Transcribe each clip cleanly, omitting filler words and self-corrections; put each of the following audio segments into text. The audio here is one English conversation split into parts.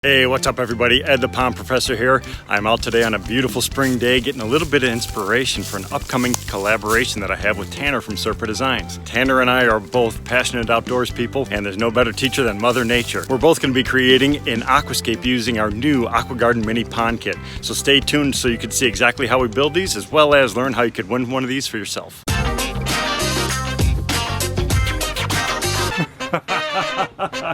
Hey, what's up everybody? Ed the Pond Professor here. I'm out today on a beautiful spring day getting a little bit of inspiration for an upcoming collaboration that I have with Tanner from Serpa Designs. Tanner and I are both passionate outdoors people, and there's no better teacher than Mother Nature. We're both going to be creating an aquascape using our new AquaGarden mini pond kit. So stay tuned so you can see exactly how we build these, as well as learn how you could win one of these for yourself.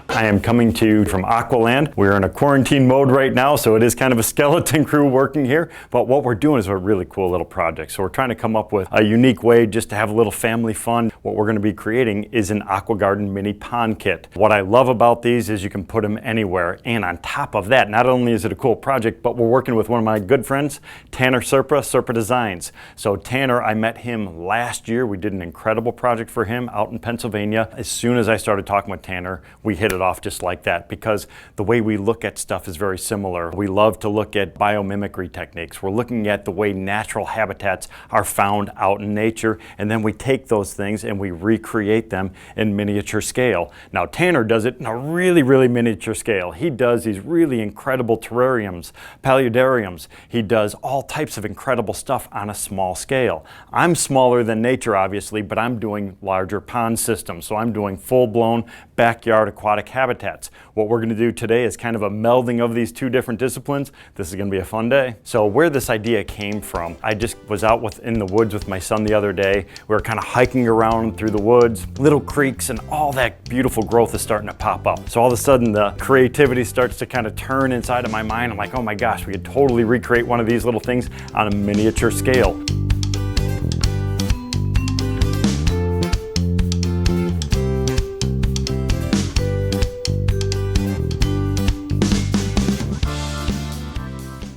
I am coming to you from Aqualand. We're in a quarantine mode right now, so it is kind of a skeleton crew working here. But what we're doing is a really cool little project. So we're trying to come up with a unique way just to have a little family fun. What we're going to be creating is an AquaGarden mini pond kit. What I love about these is you can put them anywhere. And on top of that, not only is it a cool project, but we're working with one of my good friends, Tanner Serpa Designs. So Tanner, I met him last year. We did an incredible project for him out in Pennsylvania. As soon as I started talking with Tanner, we hit it off just like that, because the way we look at stuff is very similar. We love to look at biomimicry techniques. We're looking at the way natural habitats are found out in nature, and then we take those things and we recreate them in miniature scale. Now Tanner does it in a really miniature scale. He does these really incredible terrariums, paludariums. He does all types of incredible stuff on a small scale. I'm smaller than nature, obviously, but I'm doing larger pond systems. So I'm doing full-blown backyard aquatic habitats. What we're going to do today is kind of a melding of these two different disciplines. This is going to be a fun day. So where this idea came from, I just was out in the woods with my son the other day. We were kind of hiking around through the woods, little creeks, and all that beautiful growth is starting to pop up. So all of a sudden the creativity starts to kind of turn inside of my mind. I'm like, oh my gosh, we could totally recreate one of these little things on a miniature scale.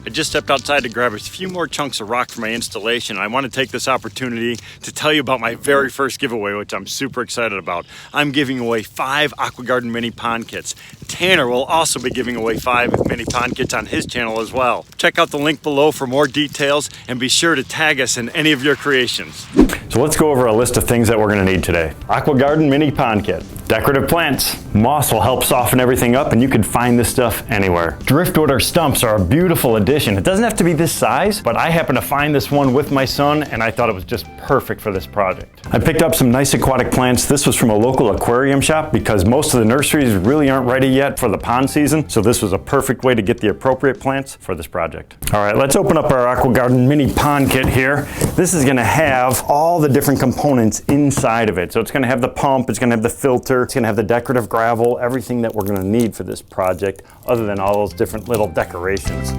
I just stepped outside to grab a few more chunks of rock for my installation. I want to take this opportunity to tell you about my very first giveaway, which I'm super excited about. I'm giving away 5 AquaGarden mini pond kits. Tanner will also be giving away 5 mini pond kits on his channel as well. Check out the link below for more details, and be sure to tag us in any of your creations. So let's go over a list of things that we're going to need today. AquaGarden mini pond kit. Decorative plants. Moss will help soften everything up, and you can find this stuff anywhere. Driftwood or stumps are a beautiful addition. It doesn't have to be this size, but I happened to find this one with my son, and I thought it was just perfect for this project. I picked up some nice aquatic plants. This was from a local aquarium shop because most of the nurseries really aren't ready yet for the pond season, so this was a perfect way to get the appropriate plants for this project. All right, let's open up our AquaGarden mini pond kit here. This is gonna have all the different components inside of it. So it's gonna have the pump, it's gonna have the filter, it's gonna have the decorative gravel, everything that we're gonna need for this project, other than all those different little decorations.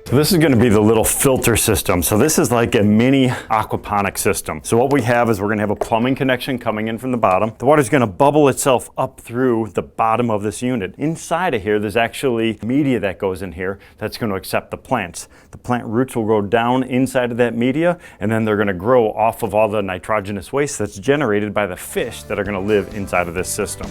So this is going to be the little filter system. So this is like a mini aquaponic system. So what we have is we're going to have a plumbing connection coming in from the bottom. The water is going to bubble itself up through the bottom of this unit. Inside of here, there's actually media that goes in here that's going to accept the plants. The plant roots will go down inside of that media, and then they're going to grow off of all the nitrogenous waste that's generated by the fish that are going to live inside of this system.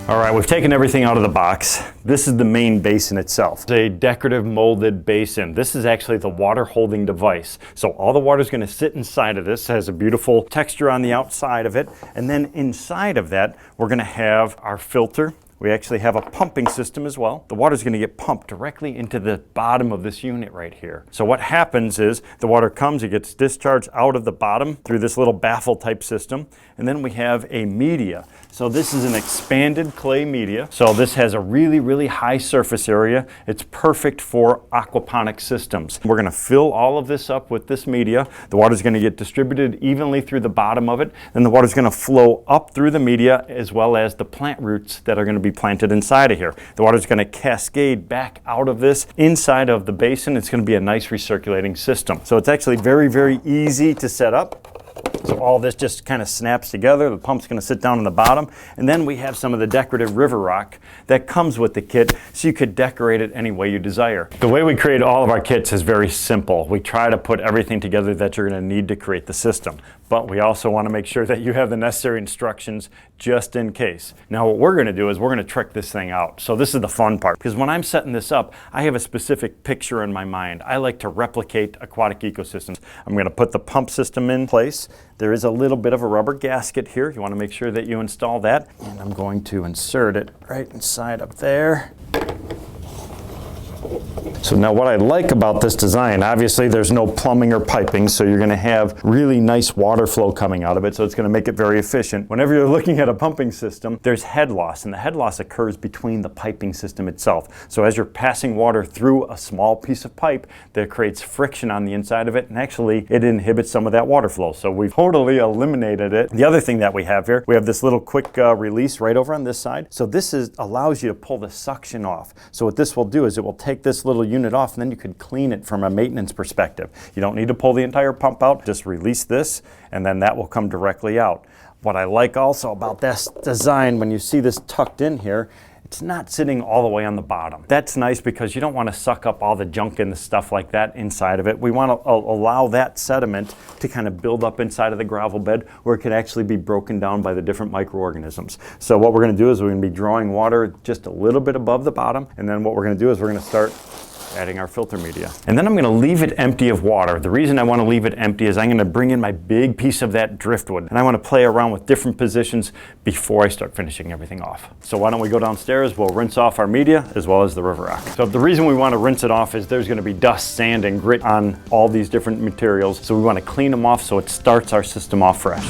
All right, we've taken everything out of the box. This is the main basin itself. It's a decorative molded basin. This is actually the water holding device. So all the water is going to sit inside of this. It has a beautiful texture on the outside of it. And then inside of that, we're going to have our filter. We actually have a pumping system as well. The water is going to get pumped directly into the bottom of this unit right here. So what happens is the water comes, it gets discharged out of the bottom through this little baffle type system. And then we have a media. So this is an expanded clay media. So this has a really high surface area. It's perfect for aquaponic systems. We're going to fill all of this up with this media. The water is going to get distributed evenly through the bottom of it. Then the water is going to flow up through the media, as well as the plant roots that are going to be planted inside of here. The water is going to cascade back out of this inside of the basin. It's going to be a nice recirculating system. So it's actually very easy to set up. So all this just kind of snaps together. The pump's going to sit down on the bottom. And then we have some of the decorative river rock that comes with the kit, so you could decorate it any way you desire. The way we create all of our kits is very simple. We try to put everything together that you're going to need to create the system. but we also want to make sure that you have the necessary instructions just in case. Now what we're going to do is we're going to trick this thing out. So this is the fun part, because when I'm setting this up, I have a specific picture in my mind. I like to replicate aquatic ecosystems. I'm going to put the pump system in place. There is a little bit of a rubber gasket here. You want to make sure that you install that. And I'm going to insert it right inside up there. So now what I like about this design, obviously there's no plumbing or piping, so you're going to have really nice water flow coming out of it, so it's going to make it very efficient. Whenever you're looking at a pumping system, there's head loss, and the head loss occurs between the piping system itself. So as you're passing water through a small piece of pipe, that creates friction on the inside of it, and actually it inhibits some of that water flow. So we've totally eliminated it. The other thing that we have here, we have this little quick release right over on this side. So this allows you to pull the suction off. So what this will do is it will take this little unit off, and then you could clean it from a maintenance perspective. You don't need to pull the entire pump out, just release this, and then that will come directly out. What I like also about this design, when you see this tucked in here, it's not sitting all the way on the bottom. That's nice because you don't want to suck up all the junk and the stuff like that inside of it. We want to allow that sediment to kind of build up inside of the gravel bed, where it could actually be broken down by the different microorganisms. So what we're going to do is we're going to be drawing water just a little bit above the bottom, and then what we're going to do is we're going to start adding our filter media. And then I'm going to leave it empty of water. The reason I want to leave it empty is I'm going to bring in my big piece of that driftwood, and I want to play around with different positions before I start finishing everything off. So why don't we go downstairs, we'll rinse off our media as well as the river rock. So the reason we want to rinse it off is there's going to be dust, sand, and grit on all these different materials. So we want to clean them off so it starts our system off fresh.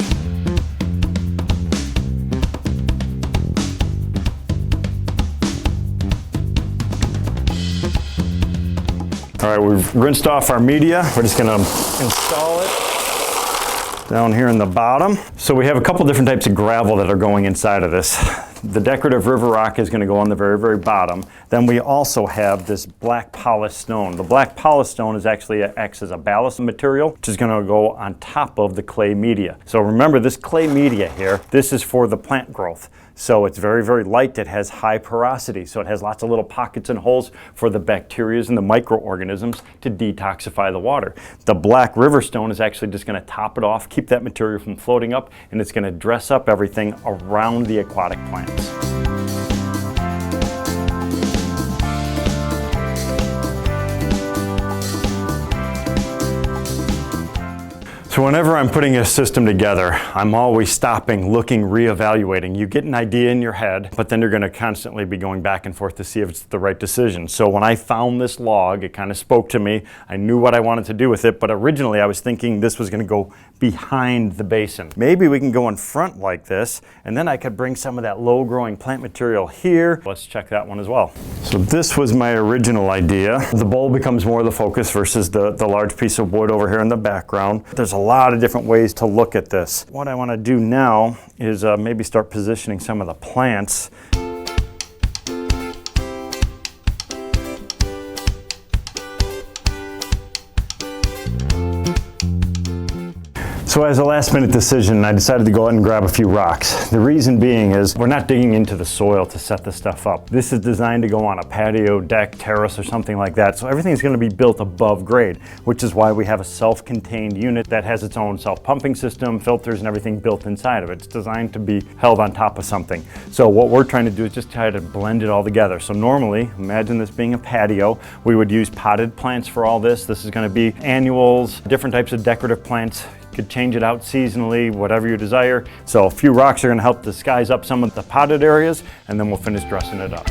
All right, we've rinsed off our media. We're just gonna install it down here in the bottom. So we have a couple different types of gravel that are going inside of this. The decorative river rock is going to go on the very, very bottom. Then we also have this black polished stone. The black polished stone is actually acts as a ballast material, which is going to go on top of the clay media. So remember, this clay media here, this is for the plant growth. So it's very, very light. It has high porosity. So it has lots of little pockets and holes for the bacteria and the microorganisms to detoxify the water. The black river stone is actually just going to top it off, keep that material from floating up, and it's going to dress up everything around the aquatic plants. So whenever I'm putting a system together, I'm always stopping, looking, reevaluating. You get an idea in your head, but then you're going to constantly be going back and forth to see if it's the right decision. So when I found this log, it kind of spoke to me. I knew what I wanted to do with it, but originally I was thinking this was going to go behind the basin. Maybe we can go in front like this, and then I could bring some of that low-growing plant material here. Let's check that one as well. So this was my original idea. The bowl becomes more the focus versus the large piece of wood over here in the background. There's a lot of different ways to look at this. What I want to do now is maybe start positioning some of the plants. So as a last minute decision, I decided to go ahead and grab a few rocks. The reason being is we're not digging into the soil to set this stuff up. This is designed to go on a patio, deck, terrace, or something like that. So everything's going to be built above grade, which is why we have a self-contained unit that has its own self-pumping system, filters, and everything built inside of it. It's designed to be held on top of something. So what we're trying to do is just try to blend it all together. So normally, imagine this being a patio, we would use potted plants for all this. This is going to be annuals, different types of decorative plants. Could change it out seasonally, whatever you desire. So a few rocks are going to help disguise up some of the potted areas, and then we'll finish dressing it up.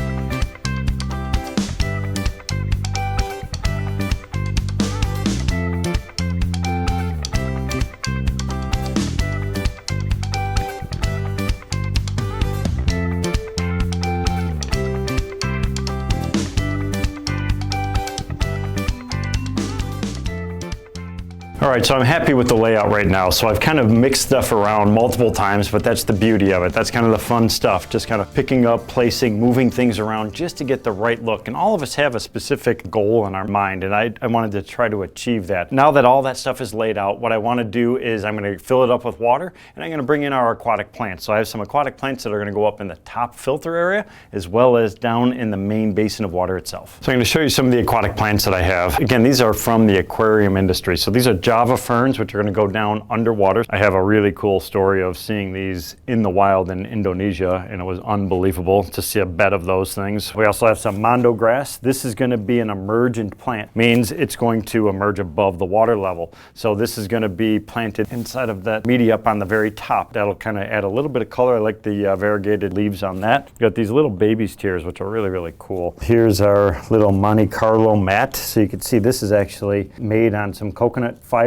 All right, so I'm happy with the layout right now. So I've kind of mixed stuff around multiple times, but that's the beauty of it. That's kind of the fun stuff, just kind of picking up, placing, moving things around just to get the right look. And all of us have a specific goal in our mind, and I wanted to try to achieve that. Now that all that stuff is laid out, what I want to do is I'm going to fill it up with water, and I'm going to bring in our aquatic plants. So I have some aquatic plants that are going to go up in the top filter area, as well as down in the main basin of water itself. So I'm going to show you some of the aquatic plants that I have. Again, these are from the aquarium industry. So these are Java ferns, which are going to go down underwater. I have a really cool story of seeing these in the wild in Indonesia, and it was unbelievable to see a bed of those things. We also have some mondo grass. This is going to be an emergent plant, means it's going to emerge above the water level. So this is going to be planted inside of that media up on the very top. That'll kind of add a little bit of color. I like the variegated leaves on that. We've got these little baby's tears, which are really, really cool. Here's our little Monte Carlo mat. So you can see this is actually made on some coconut fiber,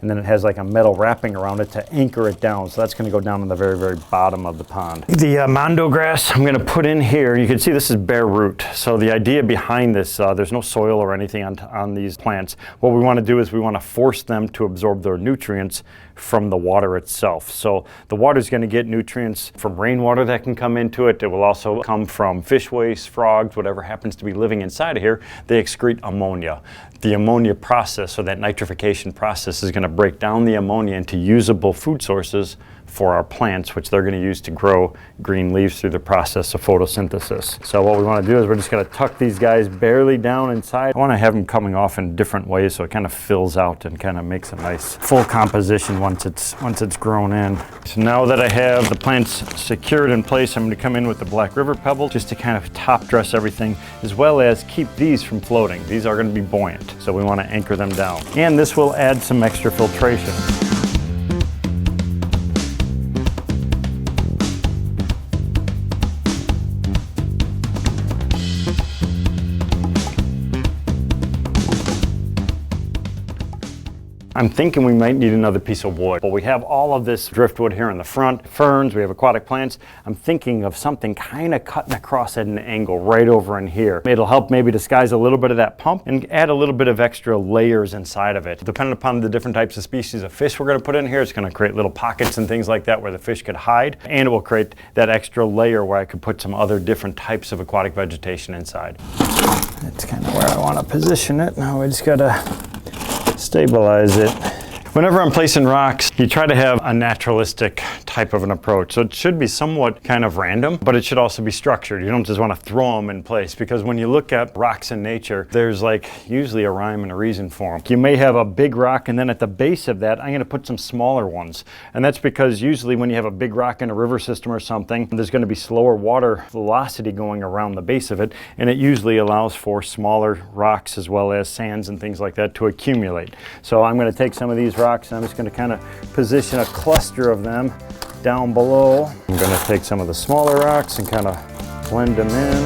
and then it has like a metal wrapping around it to anchor it down. So that's going to go down in the very, very bottom of the pond. The mondo grass I'm going to put in here. You can see this is bare root. So the idea behind this, there's no soil or anything on these plants. What we want to do is we want to force them to absorb their nutrients from the water itself. So the water is going to get nutrients from rainwater that can come into it. It will also come from fish waste, frogs, whatever happens to be living inside of here. They excrete ammonia. The ammonia process, or that nitrification process, is going to break down the ammonia into usable food sources for our plants, which they're going to use to grow green leaves through the process of photosynthesis. So what we want to do is we're just going to tuck these guys barely down inside. I want to have them coming off in different ways so it kind of fills out and kind of makes a nice full composition once it's grown in. So now that I have the plants secured in place, I'm going to come in with the Black River Pebble just to kind of top dress everything, as well as keep these from floating. These are going to be buoyant, so we want to anchor them down. And this will add some extra filtration. I'm thinking we might need another piece of wood, but we have all of this driftwood here in the front, ferns, we have aquatic plants. I'm thinking of something kind of cutting across at an angle right over in here. It'll help maybe disguise a little bit of that pump and add a little bit of extra layers inside of it. Depending upon the different types of species of fish we're going to put in here, it's going to create little pockets and things like that where the fish could hide, and it will create that extra layer where I could put some other different types of aquatic vegetation inside. That's kind of where I want to position it. Now we just got to stabilize it. Whenever I'm placing rocks, you try to have a naturalistic type of an approach. So it should be somewhat kind of random, but it should also be structured. You don't just want to throw them in place, because when you look at rocks in nature, there's like usually a rhyme and a reason for them. You may have a big rock, and then at the base of that, I'm going to put some smaller ones. And that's because usually when you have a big rock in a river system or something, there's going to be slower water velocity going around the base of it, and it usually allows for smaller rocks as well as sands and things like that to accumulate. So I'm going to take some of these rocks, and I'm just going to kind of position a cluster of them down below. I'm going to take some of the smaller rocks and kind of blend them in.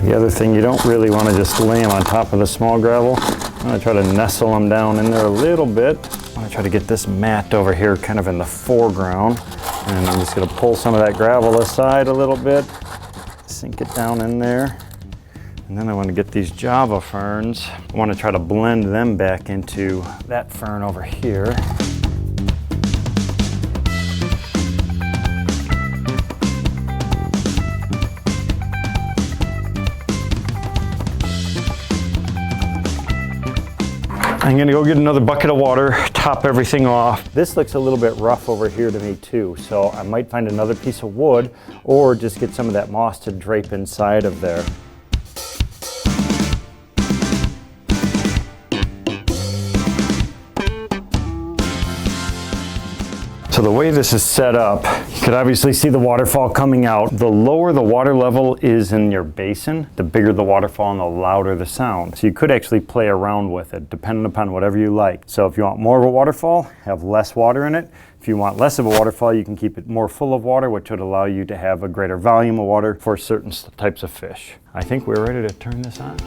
The other thing, you don't really want to just lay them on top of the small gravel. I'm going to try to nestle them down in there a little bit. I'm going to try to get this mat over here kind of in the foreground. And I'm just going to pull some of that gravel aside a little bit, sink it down in there. And then I want to get these Java ferns. I want to try to blend them back into that fern over here. I'm going to go get another bucket of water, top everything off. This looks a little bit rough over here to me too, so I might find another piece of wood or just get some of that moss to drape inside of there. So the way this is set up, you could obviously see the waterfall coming out. The lower the water level is in your basin, the bigger the waterfall and the louder the sound. So you could actually play around with it, depending upon whatever you like. So if you want more of a waterfall, have less water in it. If you want less of a waterfall, you can keep it more full of water, which would allow you to have a greater volume of water for certain types of fish. I think we're ready to turn this on.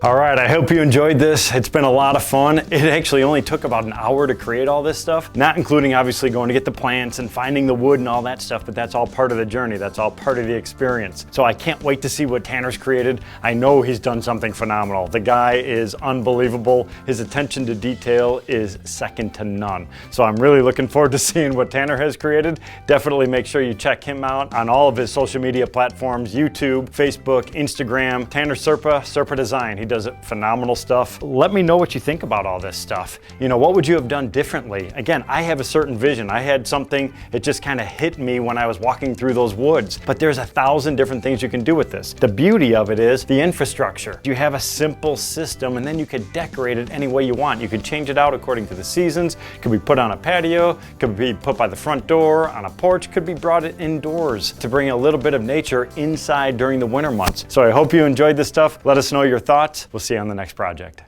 All right, I hope you enjoyed this. It's been a lot of fun. It actually only took about an hour to create all this stuff, not including obviously going to get the plants and finding the wood and all that stuff, but that's all part of the journey. That's all part of the experience. So I can't wait to see what Tanner's created. I know he's done something phenomenal. The guy is unbelievable. His attention to detail is second to none. So I'm really looking forward to seeing what Tanner has created. Definitely make sure you check him out on all of his social media platforms, YouTube, Facebook, Instagram, Tanner Serpa Design. He does phenomenal stuff. Let me know what you think about all this stuff. You know, what would you have done differently? Again, I have a certain vision. I had something, it just kind of hit me when I was walking through those woods. But there's 1,000 different things you can do with this. The beauty of it is the infrastructure. You have a simple system and then you could decorate it any way you want. You could change it out according to the seasons. It could be put on a patio, could be put by the front door, on a porch, could be brought indoors to bring a little bit of nature inside during the winter months. So I hope you enjoyed this stuff. Let us know your thoughts. We'll see you on the next project.